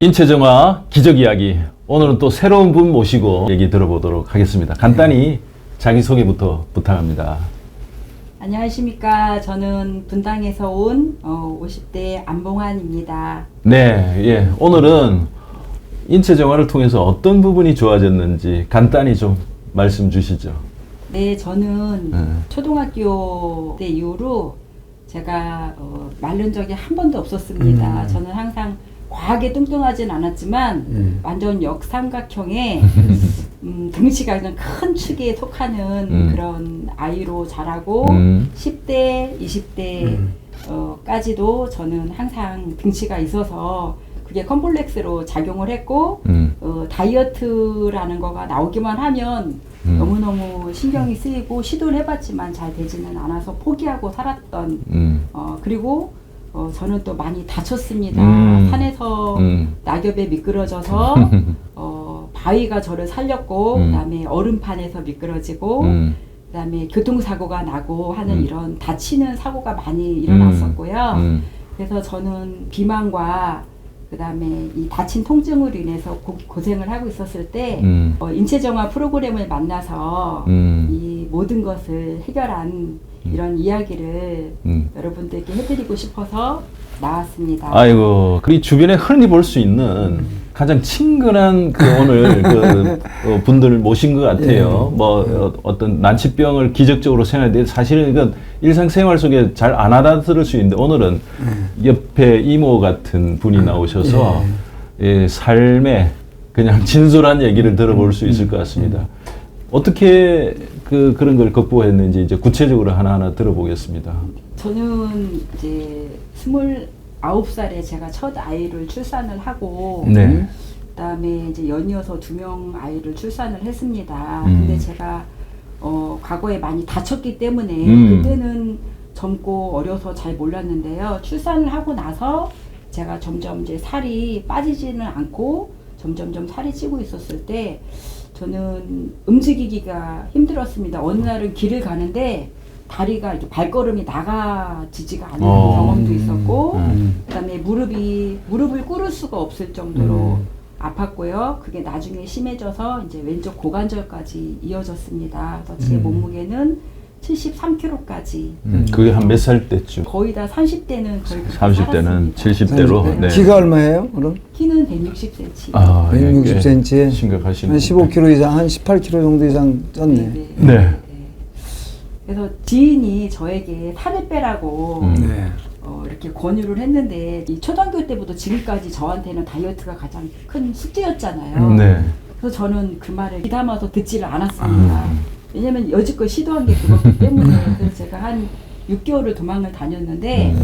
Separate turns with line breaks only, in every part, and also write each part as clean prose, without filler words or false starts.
인체정화 기적 이야기. 오늘은 또 새로운 분 모시고 얘기 들어보도록 하겠습니다. 간단히 자기소개부터 부탁합니다.
안녕하십니까. 저는 분당에서 온 50대 안봉환입니다.
네, 예. 오늘은 인체정화를 통해서 어떤 부분이 좋아졌는지 간단히 좀 말씀 주시죠.
네, 저는 초등학교 때 이후로 제가 마른 적이 한 번도 없었습니다. 저는 항상 과하게 뚱뚱하진 않았지만 완전 역삼각형의 등치가 그냥 큰 축에 속하는 그런 아이로 자라고 10대, 20대 까지도 저는 항상 등치가 있어서 그게 컴플렉스로 작용을 했고 다이어트라는 거가 나오기만 하면 너무너무 신경이 쓰이고 시도를 해봤지만 잘 되지는 않아서 포기하고 살았던 그리고 저는 또 많이 다쳤습니다. 산에서 낙엽에 미끄러져서 바위가 저를 살렸고 그다음에 얼음판에서 미끄러지고 그다음에 교통사고가 나고 하는 이런 다치는 사고가 많이 일어났었고요. 그래서 저는 비만과 그다음에 이 다친 통증으로 인해서 고생을 하고 있었을 때 인체정화 프로그램을 만나서 이 모든 것을 해결한 이런 이야기를 여러분들께 해드리고 싶어서 나왔습니다.
아이고, 그 주변에 흔히 볼 수 있는 가장 친근한 오늘 분들을 모신 것 같아요. 뭐 어떤 난치병을 기적적으로 생활하는데 사실은 이건 일상생활 속에 잘 안 알아들을 수 있는데 오늘은 옆에 이모 같은 분이 나오셔서 예, 삶의 그냥 진솔한 얘기를 들어볼 수 있을 것 같습니다. 어떻게 그런 걸 극복했는지 이제 구체적으로 하나하나 들어보겠습니다.
저는 이제 29살에 제가 첫 아이를 출산을 하고
네.
그다음에 이제 연이어서 2명 아이를 출산을 했습니다. 근데 제가 과거에 많이 다쳤기 때문에 그때는 젊고 어려서 잘 몰랐는데요. 출산을 하고 나서 제가 점점 이제 살이 빠지지는 않고 점점점 살이 찌고 있었을 때 저는 움직이기가 힘들었습니다. 어느 날은 길을 가는데 다리가 이렇게 발걸음이 나가지지가 않는 경험도 있었고 그다음에 무릎을 꿇을 수가 없을 정도로 아팠고요. 그게 나중에 심해져서 이제 왼쪽 고관절까지 이어졌습니다. 그래서 제 몸무게는 73kg까지.
그게 한 몇 살 때쯤?
거의 다 30대는 거의
30대는 70대로. 네.
키가 얼마예요, 그럼?
키는 160cm.
아,
160cm에
심각하신
한 15kg 이상, 한 18kg 정도 이상 쪘네.
네.
그래서 지인이 저에게 살을 빼라고
네.
이렇게 권유를 했는데 이 초등학교 때부터 지금까지 저한테는 다이어트가 가장 큰 숙제였잖아요.
네.
그래서 저는 그 말을 귀담아서 듣지를 않았습니다. 왜냐면 여지껏 시도한 게 그거기 때문에. 그래서 제가 한 6개월을 도망을 다녔는데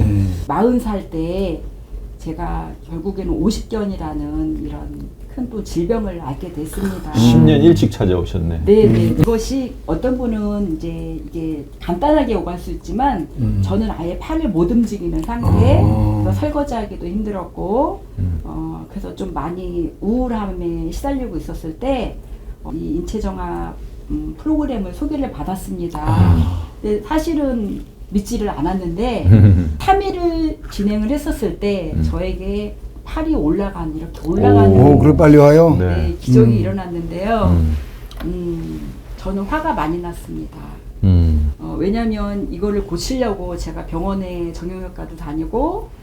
40살 때 제가 결국에는 50견이라는 이런 큰 또 질병을 앓게 됐습니다.
10년 일찍 찾아오셨네.
네네. 이것이 어떤 분은 이제 이게 간단하게 오갈 수 있지만 저는 아예 팔을 못 움직이는 상태. 그래서 설거지하기도 힘들었고 그래서 좀 많이 우울함에 시달리고 있었을 때 이 인체정화 프로그램을 소개를 받았습니다. 근데 사실은 믿지를 않았는데 3일을 진행을 했었을 때 저에게 팔이 이렇게 올라가는
오, 그래 빨리 와요?
네, 기적이 일어났는데요. 저는 화가 많이 났습니다. 왜냐면 이거를 고치려고 제가 병원에 정형외과도 다니고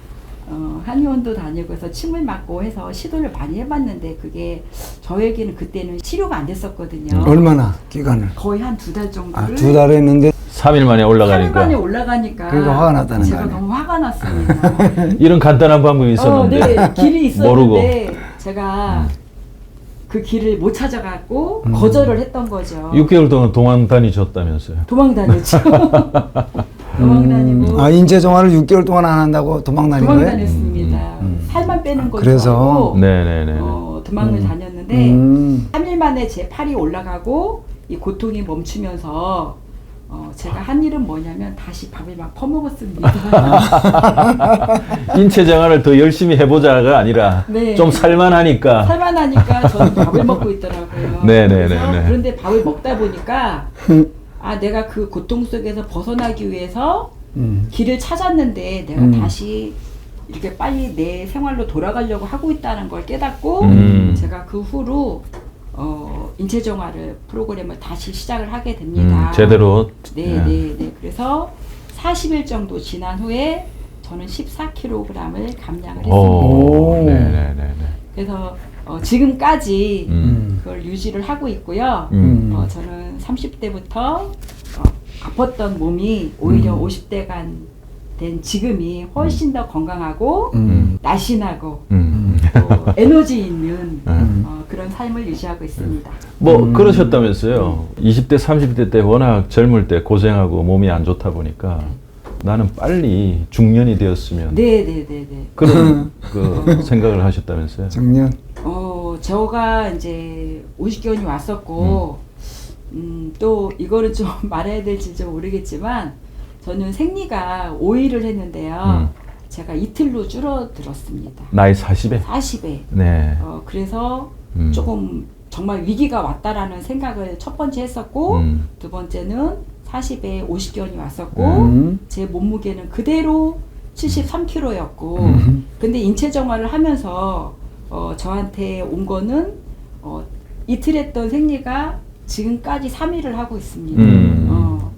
한의원도 다니고 해서 침을 맞고 해서 시도를 많이 해봤는데 그게 저에게는 그때는 치료가 안 됐었거든요.
얼마나 기간을?
거의 한 2달 정도를
2달 했는데
3일 만에
3일
올라가니까.
만에 올라가니까
그러니까 화가 났다는 거
제가
아니에요?
너무 화가 났습니다.
이런 간단한 방법이 있었는데.
네, 길이 있었는데
모르고.
제가 그 길을 못 찾아갔고 거절을 했던 거죠.
6개월 동안 동안 다니셨다면서요.
도망 다녔죠. 도망 다니고
인체정화를 6개월 동안 안 한다고 도망 다닌
도망
거예요?
다녔습니다. 살만 빼는 거
그래서?
네네네.
도망을 다녔는데 3일 만에 제 팔이 올라가고 이 고통이 멈추면서 제가 한 일은 뭐냐면 다시 밥을 막 퍼먹었습니다.
인체정화를 더 열심히 해보자가 아니라
네.
좀 살만하니까.
살만하니까 저는 밥을 먹고 있더라고요.
네네네네.
그래서 그런데 밥을 먹다 보니까 내가 그 고통 속에서 벗어나기 위해서 길을 찾았는데 내가 다시 이렇게 빨리 내 생활로 돌아가려고 하고 있다는 걸 깨닫고 제가 그 후로 인체정화를 프로그램을 다시 시작을 하게 됩니다.
제대로.
네. 그래서 40일 정도 지난 후에 저는 14kg을 감량을 했습니다.
오.
네네네.
그래서 지금까지 그걸 유지를 하고 있고요. 저는 30대부터 아팠던 몸이 오히려 50대가 된 지금이 훨씬 더 건강하고 날씬하고 또 에너지 있는 그런 삶을 유지하고 있습니다.
뭐 그러셨다면서요. 20대, 30대 때 워낙 젊을 때 고생하고 몸이 안 좋다 보니까 나는 빨리 중년이 되었으면
네네네네.
그런 그 생각을 하셨다면서요.
정년.
제가 이제 50견이 왔었고 또 이거는 좀 말해야 될지 좀 모르겠지만 저는 생리가 5일을 했는데요. 제가 이틀로 줄어들었습니다.
나이 40에?
40에.
네.
그래서 조금 정말 위기가 왔다라는 생각을 첫 번째 했었고 두 번째는 40에 50견이 왔었고 제 몸무게는 그대로 73kg였고 근데 인체정화를 하면서 저한테 온 거는 이틀 했던 생리가 지금까지 3일을 하고 있습니다.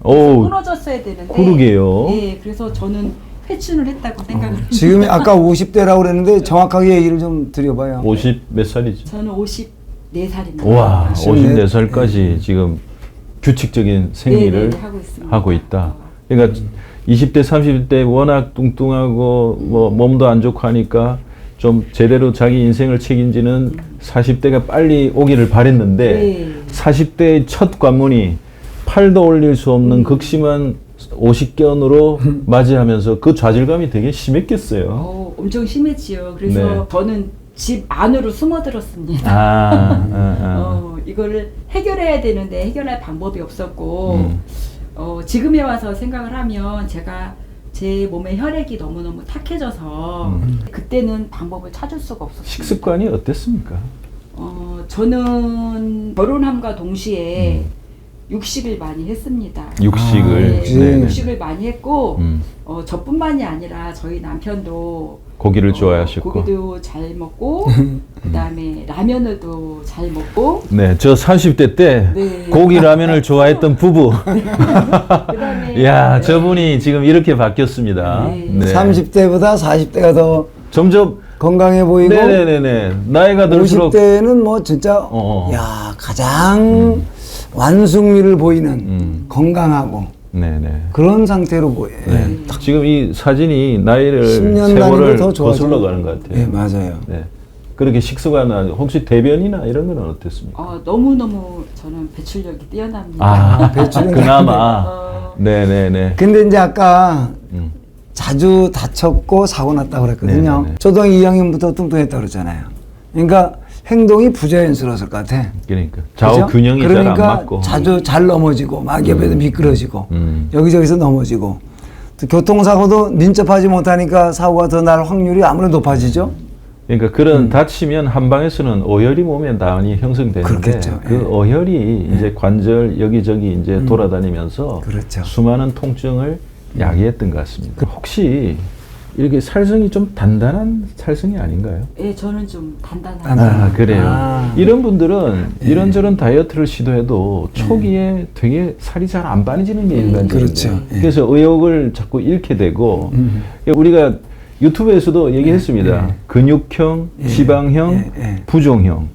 오,
끊어졌어야 되는데
그러게요.
네, 그래서 저는 회춘을 했다고 생각을 합니다.
지금이 아까 50대라고 그랬는데 정확하게 얘기를 좀 드려봐요.
50 몇 살이죠?
저는 54살입니다.
와,
54
54살까지 지금 규칙적인 생리를 하고 있다. 그러니까 20대, 30대 워낙 뚱뚱하고 뭐 몸도 안 좋고 하니까 좀 제대로 자기 인생을 책임지는 40대가 빨리 오기를 바랬는데
네.
40대의 첫 관문이 팔도 올릴 수 없는 극심한 50견으로 맞이하면서 그 좌절감이 되게 심했겠어요.
엄청 심했지요. 그래서
네.
저는 집 안으로 숨어들었습니다. 이거를 해결해야 되는데 해결할 방법이 없었고 지금에 와서 생각을 하면 제가 제 몸의 혈액이 너무너무 탁해져서 그때는 방법을 찾을 수가 없었어요.
식습관이 어땠습니까?
저는 결혼함과 동시에 육식을 많이 했습니다.
육식을.
네, 육식을 많이 했고 저뿐만이 아니라 저희 남편도
고기를 좋아하셨고.
고기도 잘 먹고 그다음에 라면을 또 잘 먹고
네, 저 30대 때
네.
고기 라면을 좋아했던 부부.
그다음에
야, 저분이 지금 이렇게 바뀌었습니다.
네.
30대보다 40대가 더
점점
건강해 보이고
네네네네 나이가 들수록
50대는 뭐 진짜 야 가장 완숙미를 보이는 건강하고
네네.
그런 상태로 보여요.
네. 지금 이 사진이 나이를
10년
세월을
단위로 더 좋아지는
거슬러 가는 것 같아요.
네, 맞아요.
네. 그렇게 식습관이나 혹시 대변이나 이런 건 어땠습니까?
너무너무 저는 배출력이 뛰어납니다.
아,
배출은
그나마. 네네네.
근데 이제 아까 자주 다쳤고 사고 났다고 그랬거든요.
네네네.
초등학교 2학년부터 뚱뚱했다고 그랬잖아요. 그러니까 행동이 부자연스러웠을 것 같아.
그러니까 좌우
그죠?
균형이 잘 안
그러니까
맞고.
자주 잘 넘어지고 막 옆에도 미끄러지고 여기저기서 넘어지고 또 교통사고도 민첩하지 못하니까 사고가 더 날 확률이 아무래도 높아지죠.
그러니까 그런 다치면 한 방에서는 오열이 몸에 많이 형성되는데
그렇겠죠.
그
예.
오열이 이제 관절 여기저기 이제 돌아다니면서
그렇죠.
수많은 통증을 야기했던 것 같습니다. 혹시 이렇게 살성이 좀 단단한 살성이 아닌가요?
네, 저는 좀 단단하고
아, 그래요.
아.
이런 분들은 이런저런 다이어트를 시도해도 초기에 되게 살이 잘 안 빠지는 게 일반적인데
그렇죠. 예.
그래서 의욕을 자꾸 잃게 되고 우리가 유튜브에서도 얘기했습니다. 근육형, 지방형, 부종형.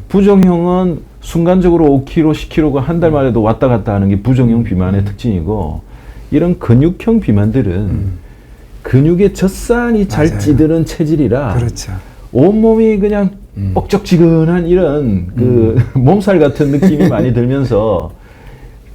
부종형은 순간적으로 5kg, 10kg가 한 달 만에도 왔다 갔다 하는 게 부종형 비만의 특징이고 이런 근육형 비만들은 근육의 젖산이 잘
맞아요.
찌드는 체질이라
그렇죠.
온몸이 그냥 뻑적지근한 이런 그 몸살 같은 느낌이 많이 들면서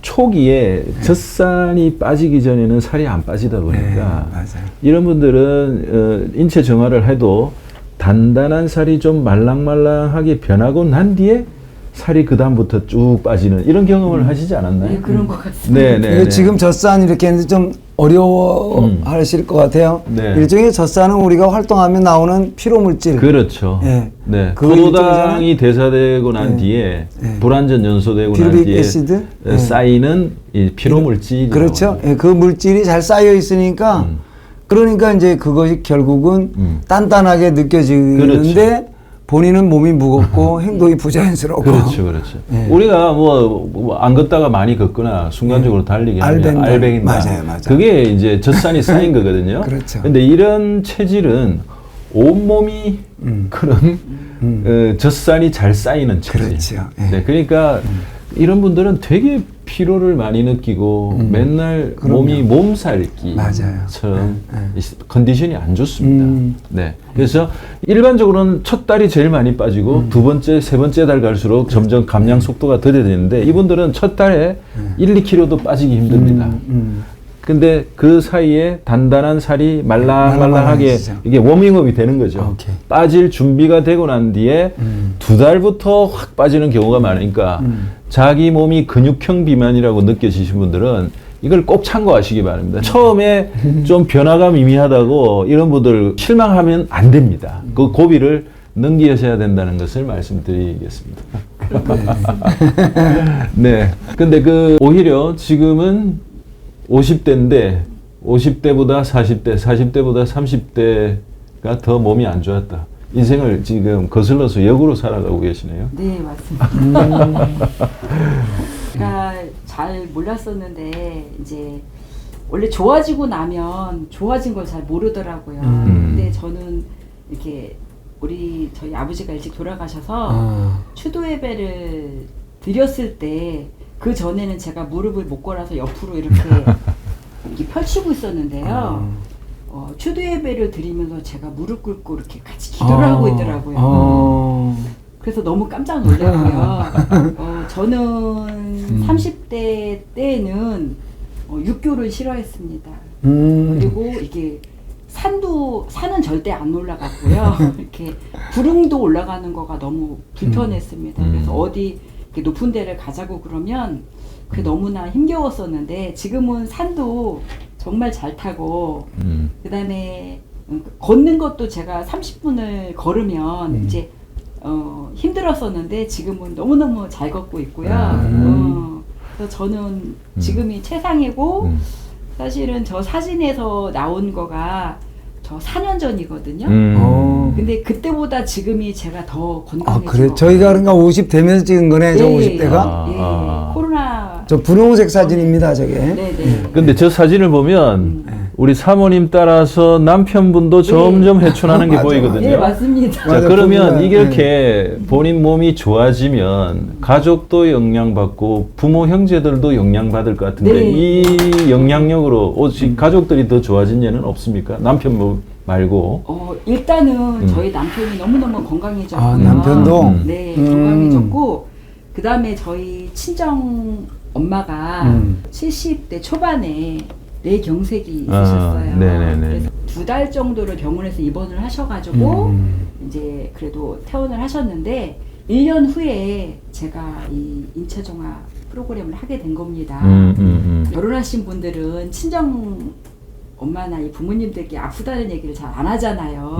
초기에 젖산이 빠지기 전에는 살이 안 빠지다 보니까
맞아요.
이런 분들은 인체 정화를 해도 단단한 살이 좀 말랑말랑하게 변하고 난 뒤에 살이 그 다음부터 쭉 빠지는 이런 경험을 하시지 않았나요?
네, 그런 것 같습니다.
근데 지금 젖산 이렇게 했는데 좀 어려워하실 것 같아요.
네.
일종의 젖산은 우리가 활동하면 나오는 피로물질.
그렇죠.
예.
네.
그
포도당이 대사되고 난
네.
뒤에
네.
불완전 연소되고 난
피루빅
뒤에
애시드?
쌓이는 이 피로물질이
그렇죠.
나오죠.
예, 그 물질이 잘 쌓여 있으니까 그러니까 이제 그것이 결국은 단단하게 느껴지는데
그렇죠.
본인은 몸이 무겁고 행동이 부자연스럽고.
그렇죠, 그렇죠.
예.
우리가 뭐 안 걷다가 많이 걷거나 순간적으로 달리게 하면 알배긴다.
맞아요, 맞아요.
그게 이제 젖산이 쌓인 거거든요.
그렇죠.
근데 이런 체질은 온몸이 그런 젖산이 잘 쌓이는 체질.
그렇죠. 예.
네, 그러니까 이런 분들은 되게 피로를 많이 느끼고 맨날
그럼요.
몸이 몸살기처럼
맞아요.
컨디션이 안 좋습니다. 네. 그래서 일반적으로는 첫 달이 제일 많이 빠지고 두 번째, 세 번째 달 갈수록 점점 감량 속도가 더뎌지는데 이분들은 첫 달에 1, 2kg도 빠지기 힘듭니다. 근데 그 사이에 단단한 살이 말랑말랑하게
말랑말랑해지죠.
이게 워밍업이 되는 거죠.
오케이.
빠질 준비가 되고 난 뒤에 두 달부터 확 빠지는 경우가 많으니까 자기 몸이 근육형 비만이라고 느껴지신 분들은 이걸 꼭 참고하시기 바랍니다. 처음에 좀 변화가 미미하다고 이런 분들 실망하면 안 됩니다. 그 고비를 넘기셔야 된다는 것을 말씀드리겠습니다. 네. 근데 오히려 지금은 50대인데 50대보다 40대, 40대보다 30대가 더 몸이 안 좋았다. 인생을 지금 거슬러서 역으로 살아가고 계시네요.
네, 맞습니다. 제가 잘 몰랐었는데 이제 원래 좋아지고 나면 좋아진 걸 잘 모르더라고요. 근데 저는 이렇게 저희 아버지가 일찍 돌아가셔서 추도 예배를 드렸을 때 그 전에는 제가 무릎을 못 걸어서 옆으로 이렇게 펼치고 있었는데요. 추도 예배를 드리면서 제가 무릎 꿇고 이렇게 같이 기도를 하고 있더라고요. 그래서 너무 깜짝 놀랐고요. 저는 30대 때는 육교를 싫어했습니다. 그리고 이게 산은 절대 안 올라갔고요. 이렇게 구릉도 올라가는 거가 너무 불편했습니다. 그래서 어디 이렇게 높은 데를 가자고 그러면 그게 너무나 힘겨웠었는데 지금은 산도 정말 잘 타고 그다음에 걷는 것도 제가 30분을 걸으면 이제 힘들었었는데 지금은 너무너무 잘 걷고 있고요. 그래서 저는 지금이 최상이고 사실은 저 사진에서 나온 거가 저 4년 전이거든요. 근데 그때보다 지금이 제가 더 건강해진
그래.
것
저희가
같아요.
그러니까 50 되면서 찍은 거네, 저
네.
50대가.
예, 코로나.
저 분홍색 사진입니다, 저게.
네네.
근데 저 사진을 보면 우리 사모님 따라서 남편분도 점점 회춘하는 게
맞아,
보이거든요.
네, 맞습니다.
자,
맞아,
그러면
보면,
이렇게 본인 몸이 좋아지면 가족도 영향받고 부모 형제들도 영향받을 것 같은데
네.
이 영향력으로 오직 가족들이 더 좋아진 예는 없습니까? 남편 말고.
일단은 저희 남편이 너무너무 건강해졌고요.
남편도?
네, 건강해졌고 그 다음에 저희 친정 엄마가 70대 초반에 뇌경색이 있으셨어요.
네네네.
그래서 2달 정도를 병원에서 입원을 하셔가지고 이제 그래도 퇴원을 하셨는데 1년 후에 제가 이 인체종합 프로그램을 하게 된 겁니다. 결혼하신 분들은 친정 엄마나 이 부모님들께 아프다는 얘기를 잘 안 하잖아요.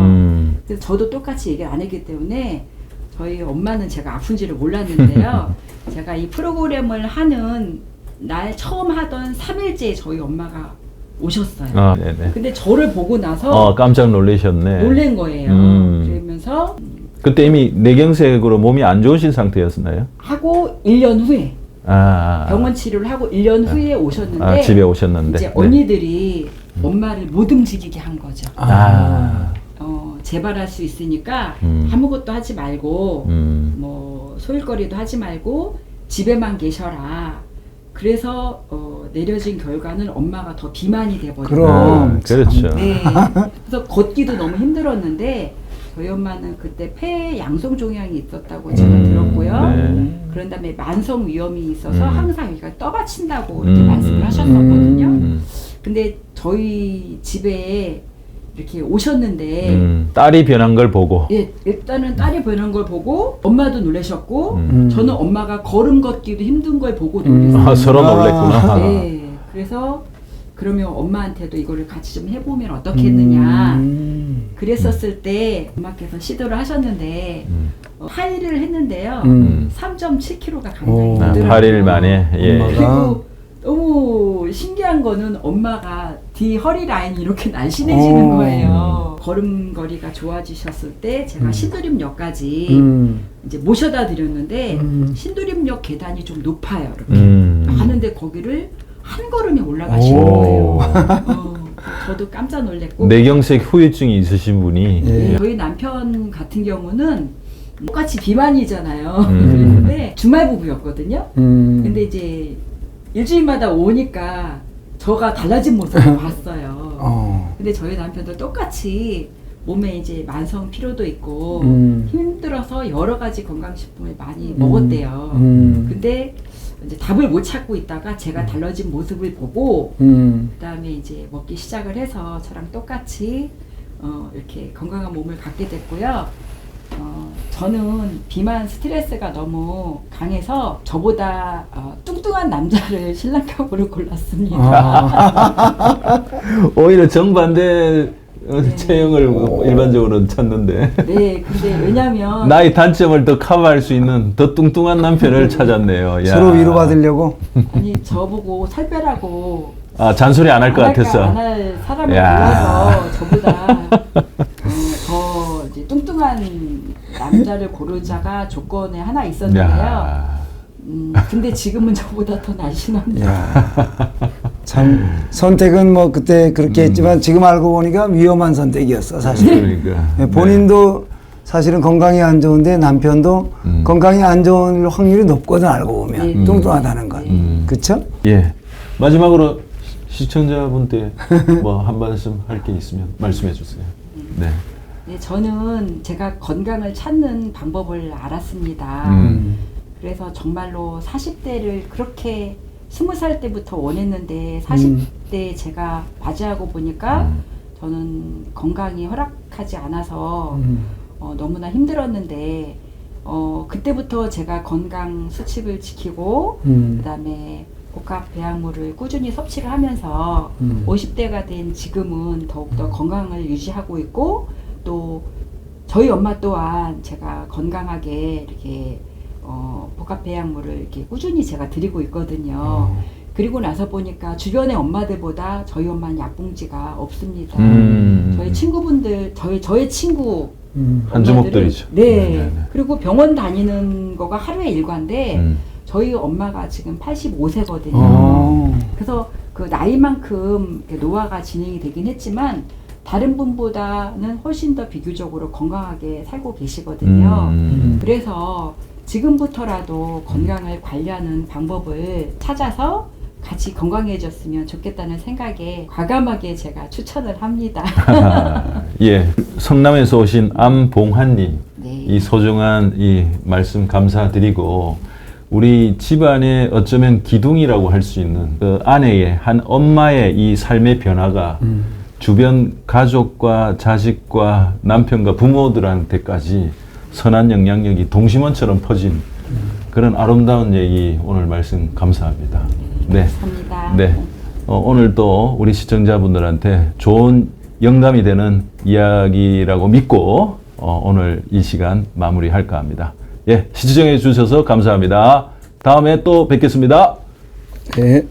그래서 저도 똑같이 얘기를 안 했기 때문에 저희 엄마는 제가 아픈지를 몰랐는데요. 제가 이 프로그램을 하는 날 처음 하던 3일째 저희 엄마가 오셨어요.
네네.
근데 저를 보고 나서
깜짝 놀라셨네.
놀란 거예요. 그러면서
그때 이미 뇌경색으로 몸이 안 좋으신 상태였나요?
하고 1년 후에 병원 치료를 하고 1년 후에 오셨는데
집에 오셨는데
이제 언니들이 엄마를 못 움직이게 한 거죠. 재발할 수 있으니까 아무것도 하지 말고 뭐 소일거리도 하지 말고 집에만 계셔라. 그래서 내려진 결과는 엄마가 더 비만이 돼버렸어요.
그럼.
그렇죠.
네. 그래서 걷기도 너무 힘들었는데 저희 엄마는 그때 폐 양성 종양이 있었다고 제가 들었고요.
네.
그런 다음에 만성 위염이 있어서 항상 여기가 떠받친다고 이렇게 말씀을 하셨었거든요. 근데 저희 집에 이렇게 오셨는데
딸이 변한 걸 보고
예, 일단은 딸이 변한 걸 보고 엄마도 놀라셨고 저는 엄마가 걸음 걷기도 힘든 걸 보고 놀랐어요.
서로 놀랬구나.
네, 그래서 그러면 엄마한테도 이거를 같이 좀 해보면 어떻겠느냐 그랬었을 때 엄마께서 시도를 하셨는데 8일을 했는데요. 3.7kg가 감량이 되더라고요.
8일 만에. 예.
그리고 너무 신기한 거는 엄마가 뒤 허리 라인이 이렇게 날씬해지는 거예요. 걸음걸이가 좋아지셨을 때 제가 신도림역까지 이제 모셔다 드렸는데 신도림역 계단이 좀 높아요. 이렇게 하는데 거기를 한 걸음에 올라가시는 거예요. 저도 깜짝 놀랐고.
뇌경색 후유증이 있으신 분이
예.
저희 남편 같은 경우는 똑같이 비만이잖아요. 그랬는데 주말 부부였거든요. 근데 이제 일주일마다 오니까 저가 달라진 모습을 봤어요. 근데 저희 남편도 똑같이 몸에 이제 만성 피로도 있고 힘들어서 여러 가지 건강식품을 많이 먹었대요. 근데 이제 답을 못 찾고 있다가 제가 달라진 모습을 보고 그다음에 이제 먹기 시작을 해서 저랑 똑같이 이렇게 건강한 몸을 갖게 됐고요. 저는 비만 스트레스가 너무 강해서 저보다 뚱뚱한 남자를 신랑감으로 골랐습니다.
오히려 정반대 체형을 일반적으로 찾는데
네, 근데 왜냐면
나의 단점을 더 커버할 수 있는 더 뚱뚱한 남편을 찾았네요. 야.
서로 위로받으려고.
아니 저보고 살 빼라고
잔소리 안 할 것 같았어.
안 할 사람을
야.
골라서 저보다 더 이제 뚱뚱한 남자를 고르자가 조건에 하나 있었는데요.
야.
근데 지금은 저보다 더 날씬합니다.
야, 참 선택은 뭐 그때 그렇게 했지만 지금 알고 보니까 위험한 선택이었어 사실.
그러니까.
본인도 사실은 건강이 안 좋은데 남편도 건강이 안 좋은 확률이 높거든 알고 보면 뚱뚱하다는 건. 그렇죠?
예. 마지막으로 시청자분께 뭐 한 말씀 할 게 있으면 말씀해 주세요. 네.
네, 저는 제가 건강을 찾는 방법을 알았습니다. 그래서 정말로 40대를 그렇게 20살 때부터 원했는데 40대 제가 맞이하고 보니까 저는 건강이 허락하지 않아서 너무나 힘들었는데 그때부터 제가 건강 수칙을 지키고 그다음에 복합 배양물을 꾸준히 섭취를 하면서 50대가 된 지금은 더욱더 건강을 유지하고 있고 또 저희 엄마 또한 제가 건강하게 이렇게 복합 배양물을 이렇게 꾸준히 제가 드리고 있거든요. 그리고 나서 보니까 주변의 엄마들보다 저희 엄마는 약봉지가 없습니다. 저희 친구분들, 저의 친구
한 주먹들이죠.
네. 그리고 병원 다니는 거가 하루에 일과인데 저희 엄마가 지금 85세거든요. 그래서 그 나이만큼 노화가 진행이 되긴 했지만 다른 분보다는 훨씬 더 비교적으로 건강하게 살고 계시거든요. 그래서 지금부터라도 건강을 관리하는 방법을 찾아서 같이 건강해졌으면 좋겠다는 생각에 과감하게 제가 추천을 합니다.
예, 성남에서 오신 안봉환님,
네.
이 소중한 이 말씀 감사드리고 우리 집안의 어쩌면 기둥이라고 할 수 있는 그 아내의 한 엄마의 이 삶의 변화가 주변 가족과 자식과 남편과 부모들한테까지 선한 영향력이 동심원처럼 퍼진 그런 아름다운 얘기 오늘 말씀 감사합니다. 네.
감사합니다.
네. 오늘 또 우리 시청자분들한테 좋은 영감이 되는 이야기라고 믿고 오늘 이 시간 마무리할까 합니다. 예, 시청해 주셔서 감사합니다. 다음에 또 뵙겠습니다.
네.